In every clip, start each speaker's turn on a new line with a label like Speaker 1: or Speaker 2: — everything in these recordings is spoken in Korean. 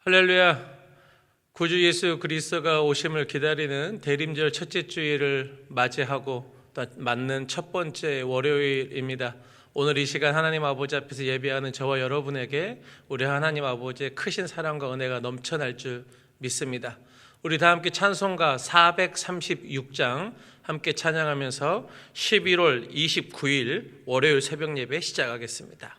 Speaker 1: 할렐루야. 구주 예수 그리스도가 오심을 기다리는 대림절 첫째 주일을 맞이하고 또 맞는 첫 번째 월요일입니다. 오늘 이 시간 하나님 아버지 앞에서 예배하는 저와 여러분에게 우리 하나님 아버지의 크신 사랑과 은혜가 넘쳐날 줄 믿습니다. 우리 다 함께 찬송가 436장 함께 찬양하면서 11월 29일 월요일 새벽 예배 시작하겠습니다.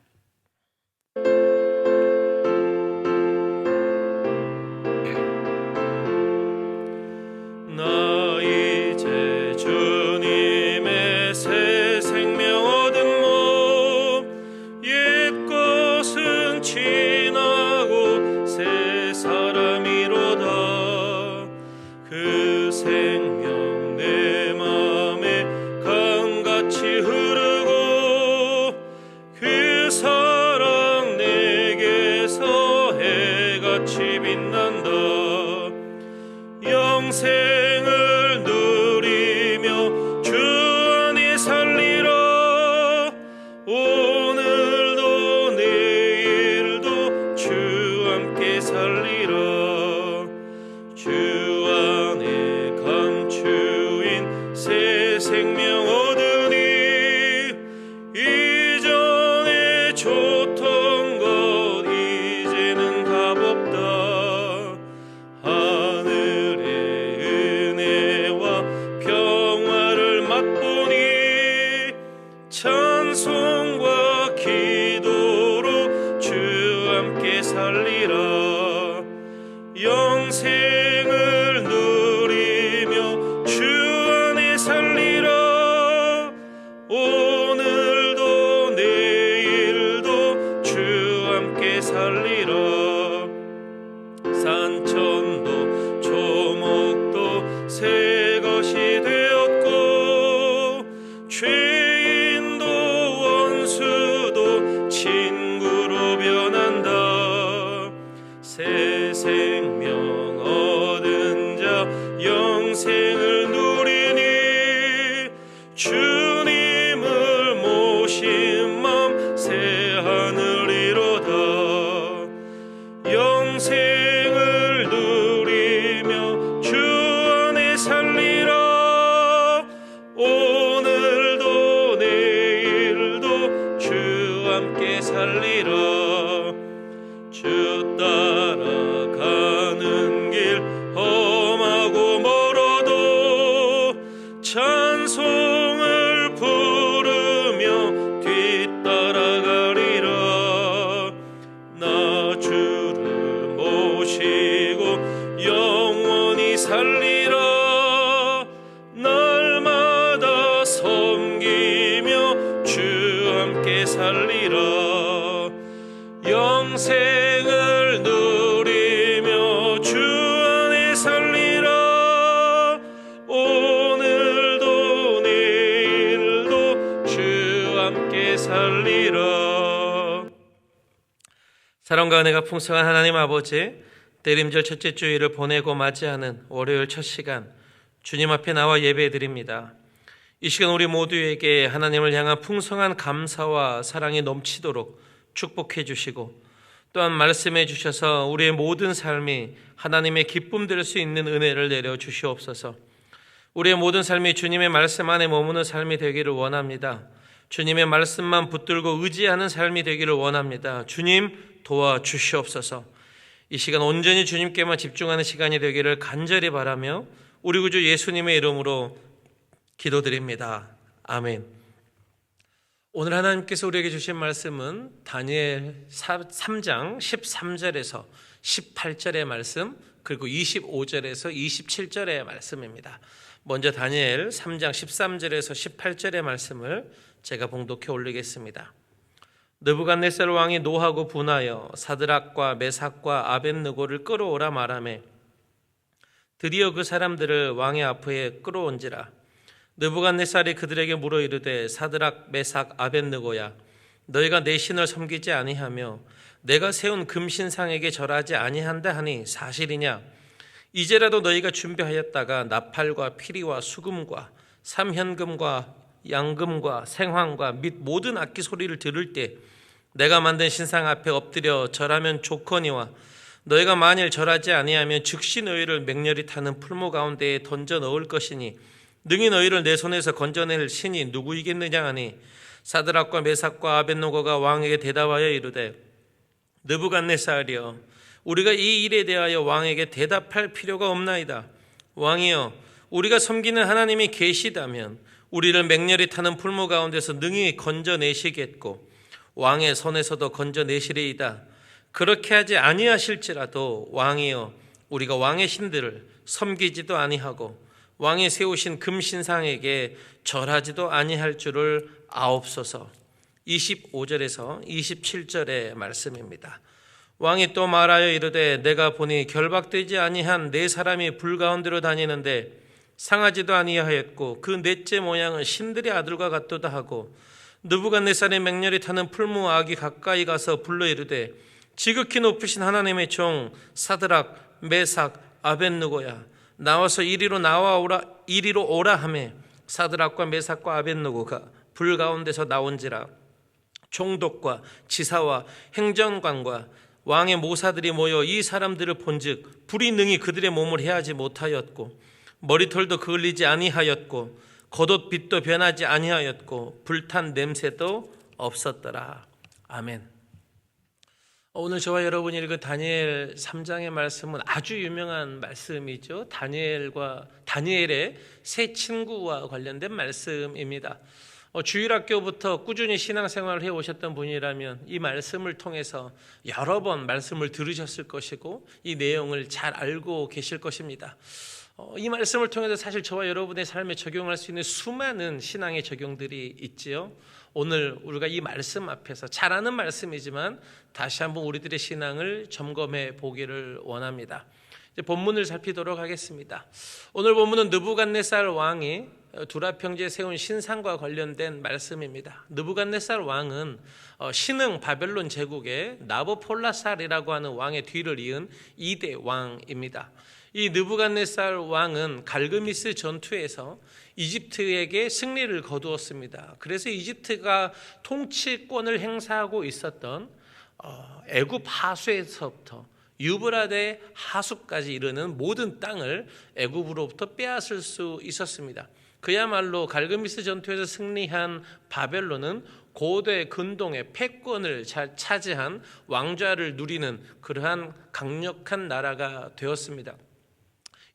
Speaker 1: 나 이제 주님의 새 생명 얻은 몸, 옛 것은 지나고 새 사람이로다. 그 생명 내 맘에 강같이 흐르고 그 사랑 내게서 해같이 빛난다. 영생을 누리며 주 안에 살리라. 오늘도 내일도 주 함께 살리라. 주 안에 감추인 새 생명 얻으니 이전에 좋던 것 이제는 값없다. 찬송과 기도로 주 함께 살리라. 영생을 누리며 주 안에 살리라. 오늘도 내일도 주 함께 살리라. 산천도 조목도 새 것이 되었고 죄인도 원수도 친구로 변한다. 새 생명 얻은 자 영생을 누리니 주님을 모신 맘 새 하늘이로다. 영생을 누리며 주 안에 살리라. 오늘도 내일도 주 함께 살리라. 주 따라가는 길 험하고 멀어도 찬송을 부르며 뒤따라가리라. 나 주를 모시고 영원히 살리라. 날마다 섬기며 주 함께 살리라. 영생을 누리며 주 안에 살리라. 오늘도 내일도 주 함께 살리라. 사랑과 은혜가 풍성한 하나님 아버지, 대림절 첫째 주일을 보내고 맞이하는 월요일 첫 시간 주님 앞에 나와 예배드립니다. 이 시간 우리 모두에게 하나님을 향한 풍성한 감사와 사랑이 넘치도록 축복해 주시고 또한 말씀해 주셔서 우리의 모든 삶이 하나님의 기쁨 될 수 있는 은혜를 내려 주시옵소서. 우리의 모든 삶이 주님의 말씀 안에 머무는 삶이 되기를 원합니다. 주님의 말씀만 붙들고 의지하는 삶이 되기를 원합니다. 주님 도와주시옵소서. 이 시간 온전히 주님께만 집중하는 시간이 되기를 간절히 바라며 우리 구주 예수님의 이름으로 기도드립니다. 아멘. 오늘 하나님께서 우리에게 주신 말씀은 다니엘 3장 13절에서 18절의 말씀, 그리고 25절에서 27절의 말씀입니다. 먼저 다니엘 3장 13절에서 18절의 말씀을 제가 봉독해 올리겠습니다. 느부갓네살 왕이 노하고 분하여 사드락과 메삭과 아벳느고를 끌어오라 말하매 드디어 그 사람들을 왕의 앞에 끌어온지라. 느부갓네살이 그들에게 물어 이르되 사드락 메삭 아벳느고야, 너희가 내 신을 섬기지 아니하며 내가 세운 금신상에게 절하지 아니한다 하니 사실이냐? 이제라도 너희가 준비하였다가 나팔과 피리와 수금과 삼현금과 양금과 생황과 및 모든 악기 소리를 들을 때 내가 만든 신상 앞에 엎드려 절하면 좋거니와 너희가 만일 절하지 아니하면 즉시 너희를 맹렬히 타는 풀무 가운데에 던져 넣을 것이니 능히 너희를 내 손에서 건져낼 신이 누구이겠느냐 하니 사드락과 메삭과 아벳노고가 왕에게 대답하여 이르되 느부갓네살이여 우리가 이 일에 대하여 왕에게 대답할 필요가 없나이다. 왕이여 우리가 섬기는 하나님이 계시다면 우리를 맹렬히 타는 풀무 가운데서 능히 건져내시겠고 왕의 손에서도 건져내시리이다. 그렇게 하지 아니하실지라도 왕이여 우리가 왕의 신들을 섬기지도 아니하고 왕이 세우신 금신상에게 절하지도 아니할 줄을 아옵소서. 25절에서 27절의 말씀입니다. 왕이 또 말하여 이르되 내가 보니 결박되지 아니한 네 사람이 불 가운데로 다니는데 상하지도 아니하였고 그 넷째 모양은 신들의 아들과 같도다 하고 느부갓네살의 맹렬히 타는 풀무 아기 가까이 가서 불러 이르되 지극히 높으신 하나님의 종 사드락 메삭 아벳느고야 나와서 이리로 오라 하매 사드락과 메삭과 아벳느고가 불 가운데서 나온지라 총독과 지사와 행정관과 왕의 모사들이 모여 이 사람들을 본즉 불이 능히 그들의 몸을 해하지 못하였고 머리털도 그을리지 아니하였고 겉옷빛도 변하지 아니하였고 불탄 냄새도 없었더라. 아멘. 오늘 저와 여러분이 읽은 다니엘 3장의 말씀은 아주 유명한 말씀이죠. 다니엘의 세 친구와 관련된 말씀입니다. 주일학교부터 꾸준히 신앙생활을 해오셨던 분이라면 이 말씀을 통해서 여러 번 말씀을 들으셨을 것이고 이 내용을 잘 알고 계실 것입니다. 이 말씀을 통해서 사실 저와 여러분의 삶에 적용할 수 있는 수많은 신앙의 적용들이 있지요. 오늘 우리가 이 말씀 앞에서 잘 아는 말씀이지만 다시 한번 우리들의 신앙을 점검해 보기를 원합니다. 이제 본문을 살피도록 하겠습니다. 오늘 본문은 느부갓네살 왕이 두라 평지에 세운 신상과 관련된 말씀입니다. 느부갓네살 왕은 신흥 바벨론 제국의 나부콜라살이라고 하는 왕의 뒤를 이은 2대 왕입니다. 이 느부갓네살 왕은 갈그미스 전투에서 이집트에게 승리를 거두었습니다. 그래서 이집트가 통치권을 행사하고 있었던 애굽 하수에서부터 유브라데 하수까지 이르는 모든 땅을 애굽으로부터 빼앗을 수 있었습니다. 그야말로 갈그미스 전투에서 승리한 바벨론은 고대 근동의 패권을 차지한 왕좌를 누리는 그러한 강력한 나라가 되었습니다.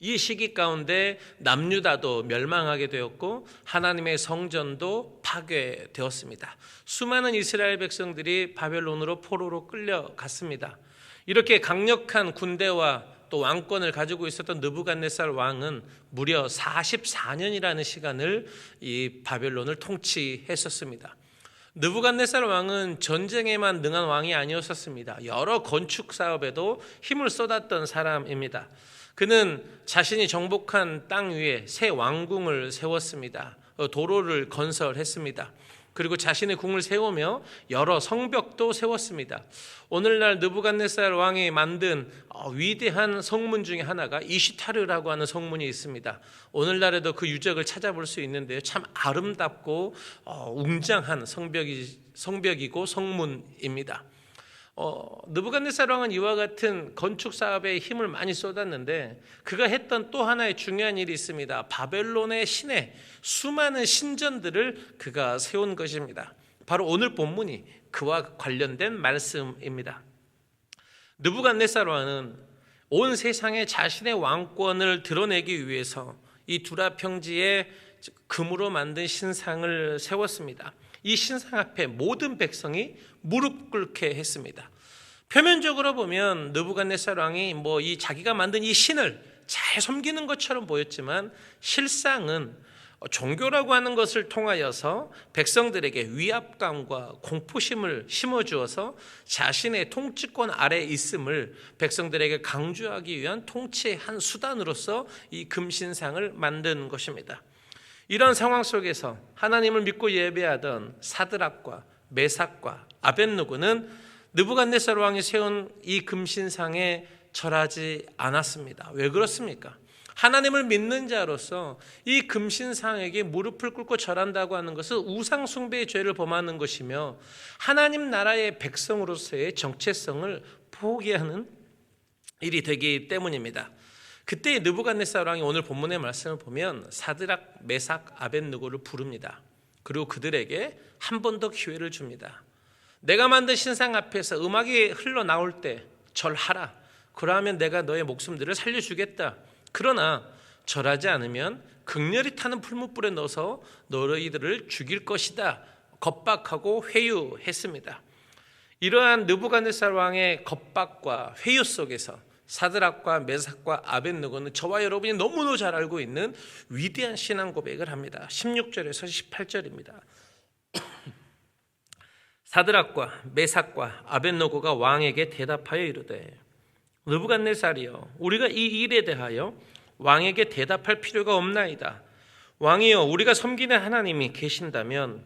Speaker 1: 이 시기 가운데 남유다도 멸망하게 되었고 하나님의 성전도 파괴되었습니다. 수많은 이스라엘 백성들이 바벨론으로 포로로 끌려갔습니다. 이렇게 강력한 군대와 또 왕권을 가지고 있었던 느부갓네살 왕은 무려 44년이라는 시간을 이 바벨론을 통치했었습니다. 느부갓네살 왕은 전쟁에만 능한 왕이 아니었었습니다. 여러 건축 사업에도 힘을 쏟았던 사람입니다. 그는 자신이 정복한 땅 위에 새 왕궁을 세웠습니다. 도로를 건설했습니다. 그리고 자신의 궁을 세우며 여러 성벽도 세웠습니다. 오늘날 느부갓네살 왕이 만든 위대한 성문 중에 하나가 이시타르라고 하는 성문이 있습니다. 오늘날에도 그 유적을 찾아볼 수 있는데요. 참 아름답고 웅장한 성벽이고 성문입니다. 느부갓네살 왕은 이와 같은 건축 사업에 힘을 많이 쏟았는데 그가 했던 또 하나의 중요한 일이 있습니다. 바벨론의 시내 수많은 신전들을 그가 세운 것입니다. 바로 오늘 본문이 그와 관련된 말씀입니다. 느부갓네살 왕은 온 세상에 자신의 왕권을 드러내기 위해서 이 두라 평지에 금으로 만든 신상을 세웠습니다. 이 신상 앞에 모든 백성이 무릎 꿇게 했습니다. 표면적으로 보면 느부갓네살 왕이 이 자기가 만든 이 신을 잘 섬기는 것처럼 보였지만 실상은 종교라고 하는 것을 통하여서 백성들에게 위압감과 공포심을 심어주어서 자신의 통치권 아래에 있음을 백성들에게 강조하기 위한 통치의 한 수단으로서 이 금신상을 만든 것입니다. 이런 상황 속에서 하나님을 믿고 예배하던 사드락과 메삭과 아벳느고는 느부갓네살 왕이 세운 이 금신상에 절하지 않았습니다. 왜 그렇습니까? 하나님을 믿는 자로서 이 금신상에게 무릎을 꿇고 절한다고 하는 것은 우상 숭배의 죄를 범하는 것이며 하나님 나라의 백성으로서의 정체성을 포기하는 일이 되기 때문입니다. 그때 느부갓네살 왕이 오늘 본문의 말씀을 보면 사드락, 메삭, 아벳느고를 부릅니다. 그리고 그들에게 한 번 더 기회를 줍니다. 내가 만든 신상 앞에서 음악이 흘러나올 때 절하라. 그러하면 내가 너의 목숨들을 살려주겠다. 그러나 절하지 않으면 극렬히 타는 풀무불에 넣어서 너희들을 죽일 것이다. 겁박하고 회유했습니다. 이러한 느부갓네살 왕의 겁박과 회유 속에서 사드락과 메삭과 아벳느고는 저와 여러분이 너무너무 잘 알고 있는 위대한 신앙 고백을 합니다. 16절에서 18절입니다. 사드락과 메삭과 아벳느고가 왕에게 대답하여 이르되 느부갓네살이여, 우리가 이 일에 대하여 왕에게 대답할 필요가 없나이다. 왕이여, 우리가 섬기는 하나님이 계신다면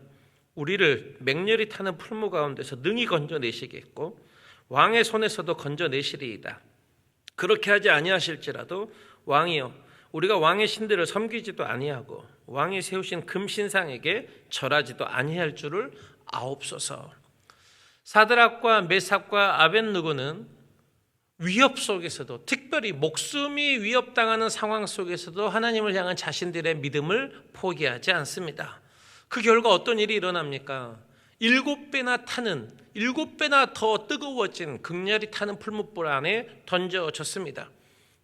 Speaker 1: 우리를 맹렬히 타는 풀무 가운데서 능히 건져내시겠고 왕의 손에서도 건져내시리이다. 그렇게 하지 아니하실지라도 왕이여, 우리가 왕의 신들을 섬기지도 아니하고 왕이 세우신 금신상에게 절하지도 아니할 줄을 아옵소서. 사드락과 메삭과 아벳느고는 위협 속에서도, 특별히 목숨이 위협당하는 상황 속에서도 하나님을 향한 자신들의 믿음을 포기하지 않습니다. 그 결과 어떤 일이 일어납니까? 7배나 타는, 7배나 더 뜨거워진 극렬히 타는 풀무불 안에 던져졌습니다.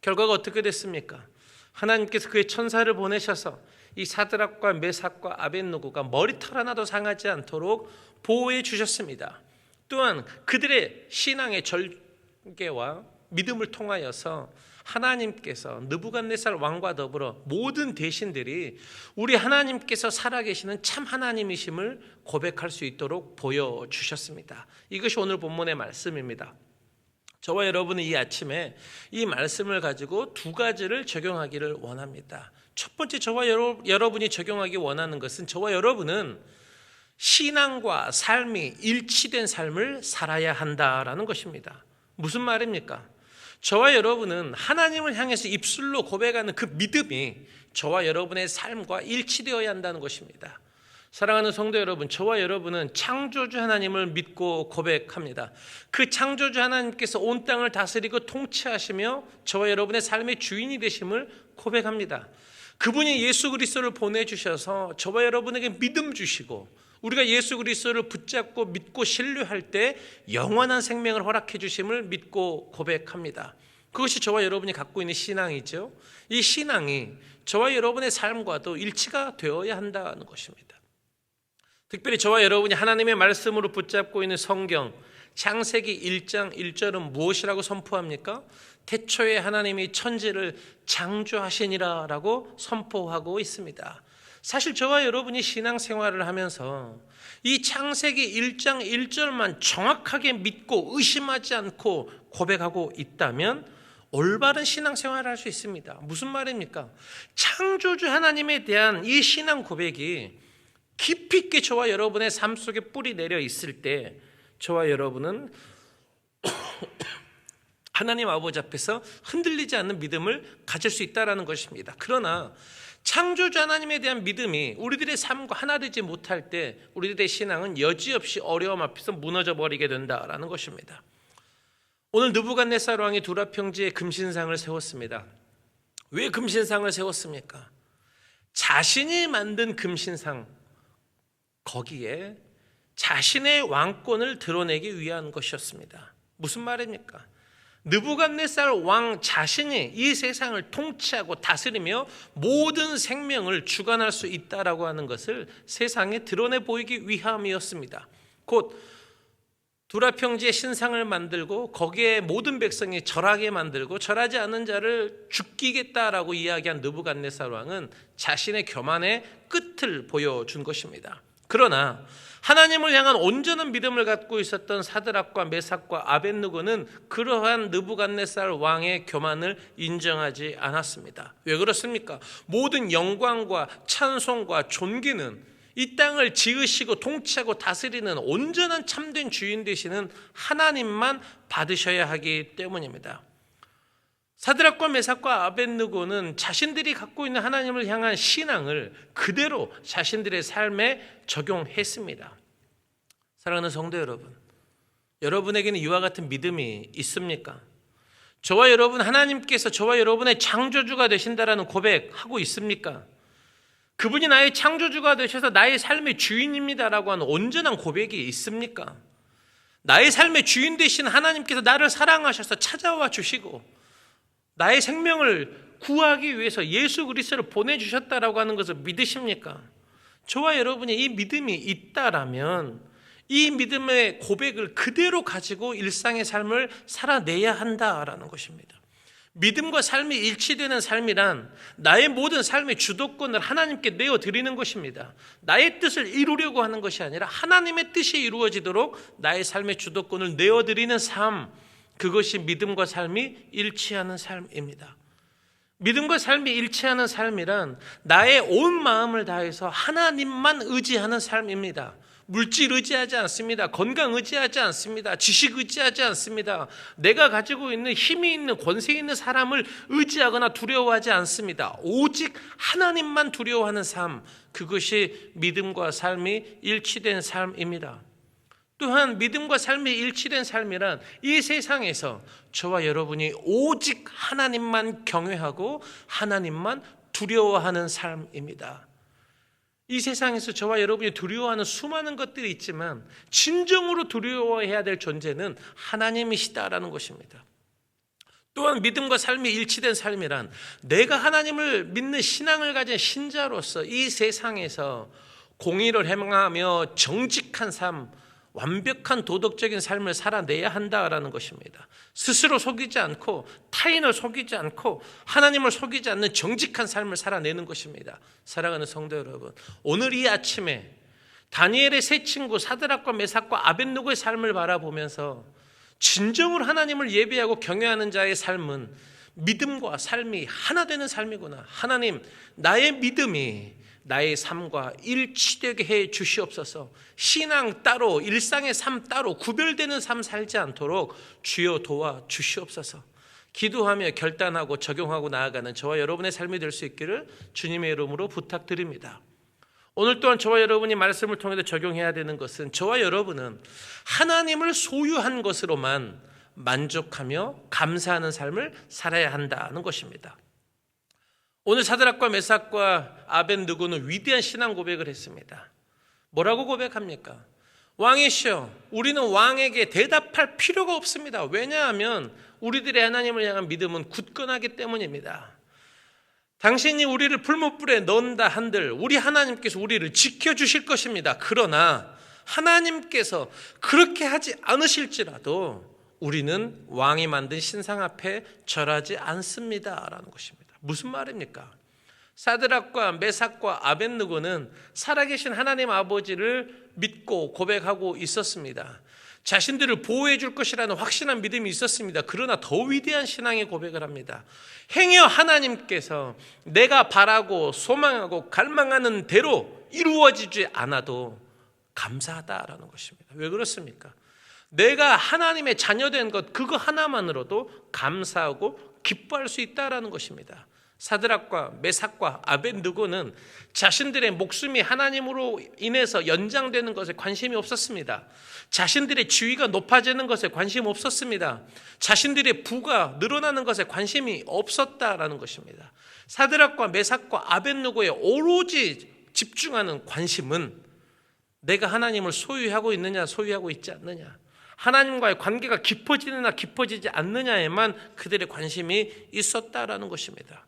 Speaker 1: 결과가 어떻게 됐습니까? 하나님께서 그의 천사를 보내셔서 이 사드락과 메삭과 아벳느고가 머리털 하나도 상하지 않도록 보호해 주셨습니다. 또한 그들의 신앙의 절개와 믿음을 통하여서 하나님께서 느부갓네살 왕과 더불어 모든 대신들이 우리 하나님께서 살아계시는 참 하나님이심을 고백할 수 있도록 보여주셨습니다. 이것이 오늘 본문의 말씀입니다. 저와 여러분은 이 아침에 이 말씀을 가지고 두 가지를 적용하기를 원합니다. 첫 번째, 저와 여러분이 적용하기 원하는 것은 저와 여러분은 신앙과 삶이 일치된 삶을 살아야 한다라는 것입니다. 무슨 말입니까? 저와 여러분은 하나님을 향해서 입술로 고백하는 그 믿음이 저와 여러분의 삶과 일치되어야 한다는 것입니다. 사랑하는 성도 여러분, 저와 여러분은 창조주 하나님을 믿고 고백합니다. 그 창조주 하나님께서 온 땅을 다스리고 통치하시며 저와 여러분의 삶의 주인이 되심을 고백합니다. 그분이 예수 그리스도를 보내주셔서 저와 여러분에게 믿음 주시고 우리가 예수 그리스도를 붙잡고 믿고 신뢰할 때 영원한 생명을 허락해 주심을 믿고 고백합니다. 그것이 저와 여러분이 갖고 있는 신앙이죠. 이 신앙이 저와 여러분의 삶과도 일치가 되어야 한다는 것입니다. 특별히 저와 여러분이 하나님의 말씀으로 붙잡고 있는 성경 창세기 1장 1절은 무엇이라고 선포합니까? 태초에 하나님이 천지를 창조하시니라라고 선포하고 있습니다. 사실 저와 여러분이 신앙생활을 하면서 이 창세기 1장 1절만 정확하게 믿고 의심하지 않고 고백하고 있다면 올바른 신앙생활을 할 수 있습니다. 무슨 말입니까? 창조주 하나님에 대한 이 신앙 고백이 깊이 있게 저와 여러분의 삶 속에 뿌리 내려 있을 때 저와 여러분은 하나님 아버지 앞에서 흔들리지 않는 믿음을 가질 수 있다는 것입니다. 그러나 창조주 하나님에 대한 믿음이 우리들의 삶과 하나 되지 못할 때 우리들의 신앙은 여지없이 어려움 앞에서 무너져 버리게 된다라는 것입니다. 오늘 느부갓네살 왕이 두라 평지에 금신상을 세웠습니다. 왜 금신상을 세웠습니까? 자신이 만든 금신상, 거기에 자신의 왕권을 드러내기 위한 것이었습니다. 무슨 말입니까? 느부갓네살 왕 자신이 이 세상을 통치하고 다스리며 모든 생명을 주관할 수 있다라고 하는 것을 세상에 드러내 보이기 위함이었습니다. 곧 두라 평지에 신상을 만들고 거기에 모든 백성이 절하게 만들고 절하지 않는 자를 죽이겠다라고 이야기한 느부갓네살 왕은 자신의 교만의 끝을 보여준 것입니다. 그러나 하나님을 향한 온전한 믿음을 갖고 있었던 사드락과 메삭과 아벳느고는 그러한 느부갓네살 왕의 교만을 인정하지 않았습니다. 왜 그렇습니까? 모든 영광과 찬송과 존귀는 이 땅을 지으시고 통치하고 다스리는 온전한 참된 주인 되시는 하나님만 받으셔야 하기 때문입니다. 사드락과 메삭과 아벳느고는 자신들이 갖고 있는 하나님을 향한 신앙을 그대로 자신들의 삶에 적용했습니다. 사랑하는 성도 여러분, 여러분에게는 이와 같은 믿음이 있습니까? 저와 여러분, 하나님께서 저와 여러분의 창조주가 되신다라는 고백하고 있습니까? 그분이 나의 창조주가 되셔서 나의 삶의 주인입니다라고 하는 온전한 고백이 있습니까? 나의 삶의 주인 되신 하나님께서 나를 사랑하셔서 찾아와 주시고 나의 생명을 구하기 위해서 예수 그리스도를 보내주셨다라고 하는 것을 믿으십니까? 저와 여러분이 이 믿음이 있다라면 이 믿음의 고백을 그대로 가지고 일상의 삶을 살아내야 한다라는 것입니다. 믿음과 삶이 일치되는 삶이란 나의 모든 삶의 주도권을 하나님께 내어드리는 것입니다. 나의 뜻을 이루려고 하는 것이 아니라 하나님의 뜻이 이루어지도록 나의 삶의 주도권을 내어드리는 삶, 그것이 믿음과 삶이 일치하는 삶입니다. 믿음과 삶이 일치하는 삶이란 나의 온 마음을 다해서 하나님만 의지하는 삶입니다. 물질 의지하지 않습니다. 건강 의지하지 않습니다. 지식 의지하지 않습니다. 내가 가지고 있는 힘이 있는 권세 있는 사람을 의지하거나 두려워하지 않습니다. 오직 하나님만 두려워하는 삶, 그것이 믿음과 삶이 일치된 삶입니다. 또한 믿음과 삶이 일치된 삶이란 이 세상에서 저와 여러분이 오직 하나님만 경외하고 하나님만 두려워하는 삶입니다. 이 세상에서 저와 여러분이 두려워하는 수많은 것들이 있지만 진정으로 두려워해야 될 존재는 하나님이시다라는 것입니다. 또한 믿음과 삶이 일치된 삶이란 내가 하나님을 믿는 신앙을 가진 신자로서 이 세상에서 공의를 행하며 정직한 삶, 완벽한 도덕적인 삶을 살아내야 한다라는 것입니다. 스스로 속이지 않고 타인을 속이지 않고 하나님을 속이지 않는 정직한 삶을 살아내는 것입니다. 사랑하는 성도 여러분, 오늘 이 아침에 다니엘의 세 친구 사드락과 메삭과 아벳느고의 삶을 바라보면서 진정으로 하나님을 예배하고 경외하는 자의 삶은 믿음과 삶이 하나 되는 삶이구나. 하나님, 나의 믿음이 나의 삶과 일치되게 해 주시옵소서. 신앙 따로, 일상의 삶 따로 구별되는 삶 살지 않도록 주여 도와 주시옵소서. 기도하며 결단하고 적용하고 나아가는 저와 여러분의 삶이 될 수 있기를 주님의 이름으로 부탁드립니다. 오늘 또한 저와 여러분이 말씀을 통해서 적용해야 되는 것은 저와 여러분은 하나님을 소유한 것으로만 만족하며 감사하는 삶을 살아야 한다는 것입니다. 오늘 사드락과 메삭과 아벳느고는 위대한 신앙 고백을 했습니다. 뭐라고 고백합니까? 왕이시여, 우리는 왕에게 대답할 필요가 없습니다. 왜냐하면 우리들의 하나님을 향한 믿음은 굳건하기 때문입니다. 당신이 우리를 풀무불에 넣는다 한들 우리 하나님께서 우리를 지켜주실 것입니다. 그러나 하나님께서 그렇게 하지 않으실지라도 우리는 왕이 만든 신상 앞에 절하지 않습니다라는 것입니다. 무슨 말입니까? 사드락과 메삭과 아벳느고는 살아계신 하나님 아버지를 믿고 고백하고 있었습니다. 자신들을 보호해 줄 것이라는 확신한 믿음이 있었습니다. 그러나 더 위대한 신앙의 고백을 합니다. 행여 하나님께서 내가 바라고 소망하고 갈망하는 대로 이루어지지 않아도 감사하다라는 것입니다. 왜 그렇습니까? 내가 하나님의 자녀된 것 그거 하나만으로도 감사하고 기뻐할 수 있다라는 것입니다. 사드락과 메삭과 아벳느고는 자신들의 목숨이 하나님으로 인해서 연장되는 것에 관심이 없었습니다. 자신들의 지위가 높아지는 것에 관심이 없었습니다. 자신들의 부가 늘어나는 것에 관심이 없었다라는 것입니다. 사드락과 메삭과 아벳느고에 오로지 집중하는 관심은 내가 하나님을 소유하고 있느냐 소유하고 있지 않느냐, 하나님과의 관계가 깊어지느냐 깊어지지 않느냐에만 그들의 관심이 있었다라는 것입니다.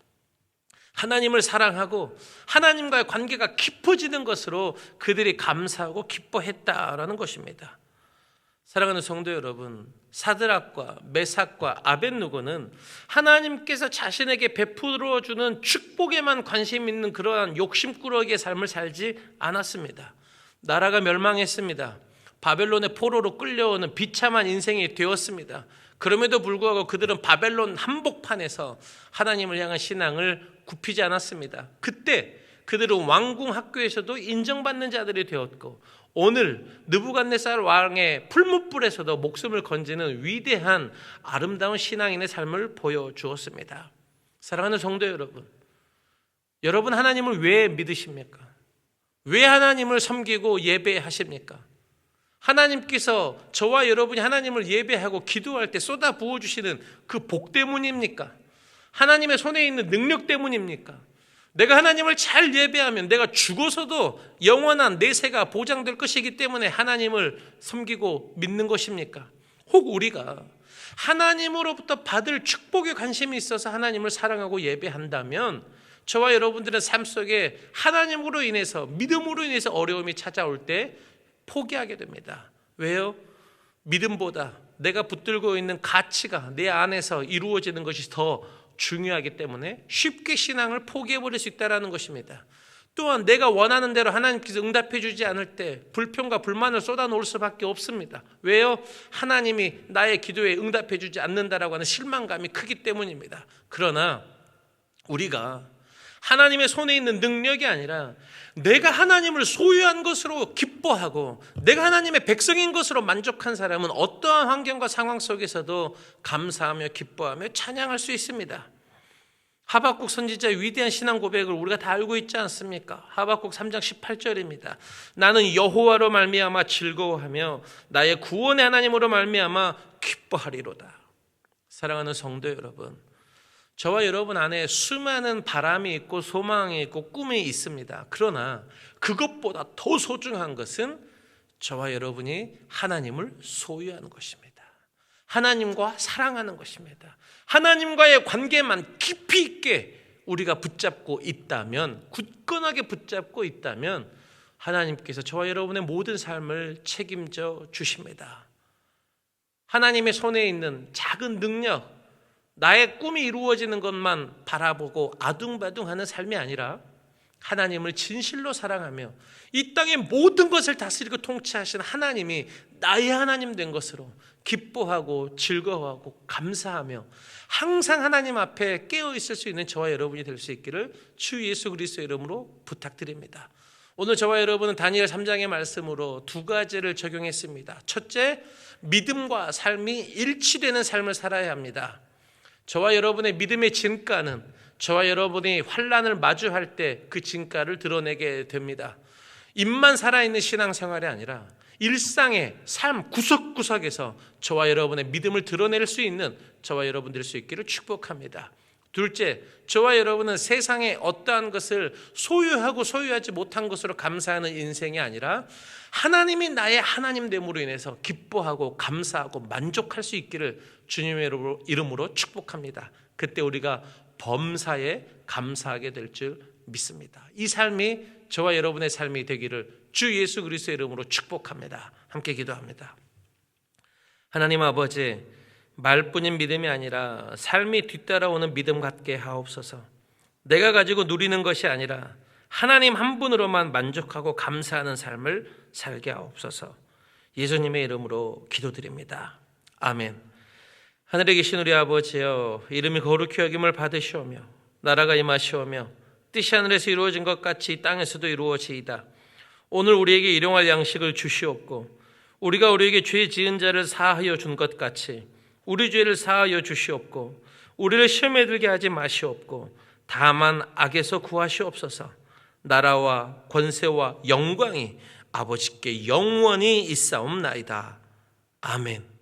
Speaker 1: 하나님을 사랑하고 하나님과의 관계가 깊어지는 것으로 그들이 감사하고 기뻐했다라는 것입니다. 사랑하는 성도 여러분, 사드락과 메삭과 아벳느고는 하나님께서 자신에게 베풀어 주는 축복에만 관심 있는 그러한 욕심꾸러기의 삶을 살지 않았습니다. 나라가 멸망했습니다. 바벨론의 포로로 끌려오는 비참한 인생이 되었습니다. 그럼에도 불구하고 그들은 바벨론 한복판에서 하나님을 향한 신앙을 굽히지 않았습니다. 그때 그들은 왕궁 학교에서도 인정받는 자들이 되었고 오늘 느부갓네살 왕의 풀무불에서도 목숨을 건지는 위대한 아름다운 신앙인의 삶을 보여주었습니다. 사랑하는 성도 여러분, 여러분 하나님을 왜 믿으십니까? 왜 하나님을 섬기고 예배하십니까? 하나님께서 저와 여러분이 하나님을 예배하고 기도할 때 쏟아 부어주시는 그 복 때문입니까? 하나님의 손에 있는 능력 때문입니까? 내가 하나님을 잘 예배하면 내가 죽어서도 영원한 내세가 보장될 것이기 때문에 하나님을 섬기고 믿는 것입니까? 혹 우리가 하나님으로부터 받을 축복에 관심이 있어서 하나님을 사랑하고 예배한다면 저와 여러분들의 삶 속에 하나님으로 인해서, 믿음으로 인해서 어려움이 찾아올 때 포기하게 됩니다. 왜요? 믿음보다 내가 붙들고 있는 가치가 내 안에서 이루어지는 것이 더 중요하기 때문에 쉽게 신앙을 포기해버릴 수 있다는 것입니다. 또한 내가 원하는 대로 하나님께서 응답해 주지 않을 때 불평과 불만을 쏟아놓을 수밖에 없습니다. 왜요? 하나님이 나의 기도에 응답해 주지 않는다라고 하는 실망감이 크기 때문입니다. 그러나 우리가 하나님의 손에 있는 능력이 아니라 내가 하나님을 소유한 것으로 기뻐하고 내가 하나님의 백성인 것으로 만족한 사람은 어떠한 환경과 상황 속에서도 감사하며 기뻐하며 찬양할 수 있습니다. 하박국 선지자의 위대한 신앙 고백을 우리가 다 알고 있지 않습니까? 하박국 3장 18절입니다. 나는 여호와로 말미암아 즐거워하며 나의 구원의 하나님으로 말미암아 기뻐하리로다. 사랑하는 성도 여러분, 저와 여러분 안에 수많은 바람이 있고 소망이 있고 꿈이 있습니다. 그러나 그것보다 더 소중한 것은 저와 여러분이 하나님을 소유하는 것입니다. 하나님과 사랑하는 것입니다. 하나님과의 관계만 깊이 있게 우리가 붙잡고 있다면, 굳건하게 붙잡고 있다면 하나님께서 저와 여러분의 모든 삶을 책임져 주십니다. 하나님의 손에 있는 작은 능력, 나의 꿈이 이루어지는 것만 바라보고 아둥바둥하는 삶이 아니라 하나님을 진실로 사랑하며 이 땅의 모든 것을 다스리고 통치하신 하나님이 나의 하나님 된 것으로 기뻐하고 즐거워하고 감사하며 항상 하나님 앞에 깨어있을 수 있는 저와 여러분이 될 수 있기를 주 예수 그리스도의 이름으로 부탁드립니다. 오늘 저와 여러분은 다니엘 3장의 말씀으로 두 가지를 적용했습니다. 첫째, 믿음과 삶이 일치되는 삶을 살아야 합니다. 저와 여러분의 믿음의 진가는 저와 여러분이 환난을 마주할 때 그 진가를 드러내게 됩니다. 입만 살아있는 신앙생활이 아니라 일상의 삶 구석구석에서 저와 여러분의 믿음을 드러낼 수 있는 저와 여러분 될 수 있기를 축복합니다. 둘째, 저와 여러분은 세상의 어떠한 것을 소유하고 소유하지 못한 것으로 감사하는 인생이 아니라 하나님이 나의 하나님됨으로 인해서 기뻐하고 감사하고 만족할 수 있기를 주님의 이름으로 축복합니다. 그때 우리가 범사에 감사하게 될 줄 믿습니다. 이 삶이 저와 여러분의 삶이 되기를 주 예수 그리스도의 이름으로 축복합니다. 함께 기도합니다. 하나님 아버지, 말뿐인 믿음이 아니라 삶이 뒤따라오는 믿음 갖게 하옵소서. 내가 가지고 누리는 것이 아니라 하나님 한 분으로만 만족하고 감사하는 삶을 살게 하옵소서. 예수님의 이름으로 기도드립니다. 아멘. 하늘에 계신 우리 아버지여, 이름이 거룩히 여김을 받으시오며 나라가 임하시오며 뜻이 하늘에서 이루어진 것 같이 이 땅에서도 이루어지이다. 오늘 우리에게 일용할 양식을 주시옵고 우리가 우리에게 죄 지은 자를 사하여 준 것 같이 우리 죄를 사하여 주시옵고 우리를 시험에 들게 하지 마시옵고 다만 악에서 구하시옵소서. 나라와 권세와 영광이 아버지께 영원히 있사옵나이다. 아멘.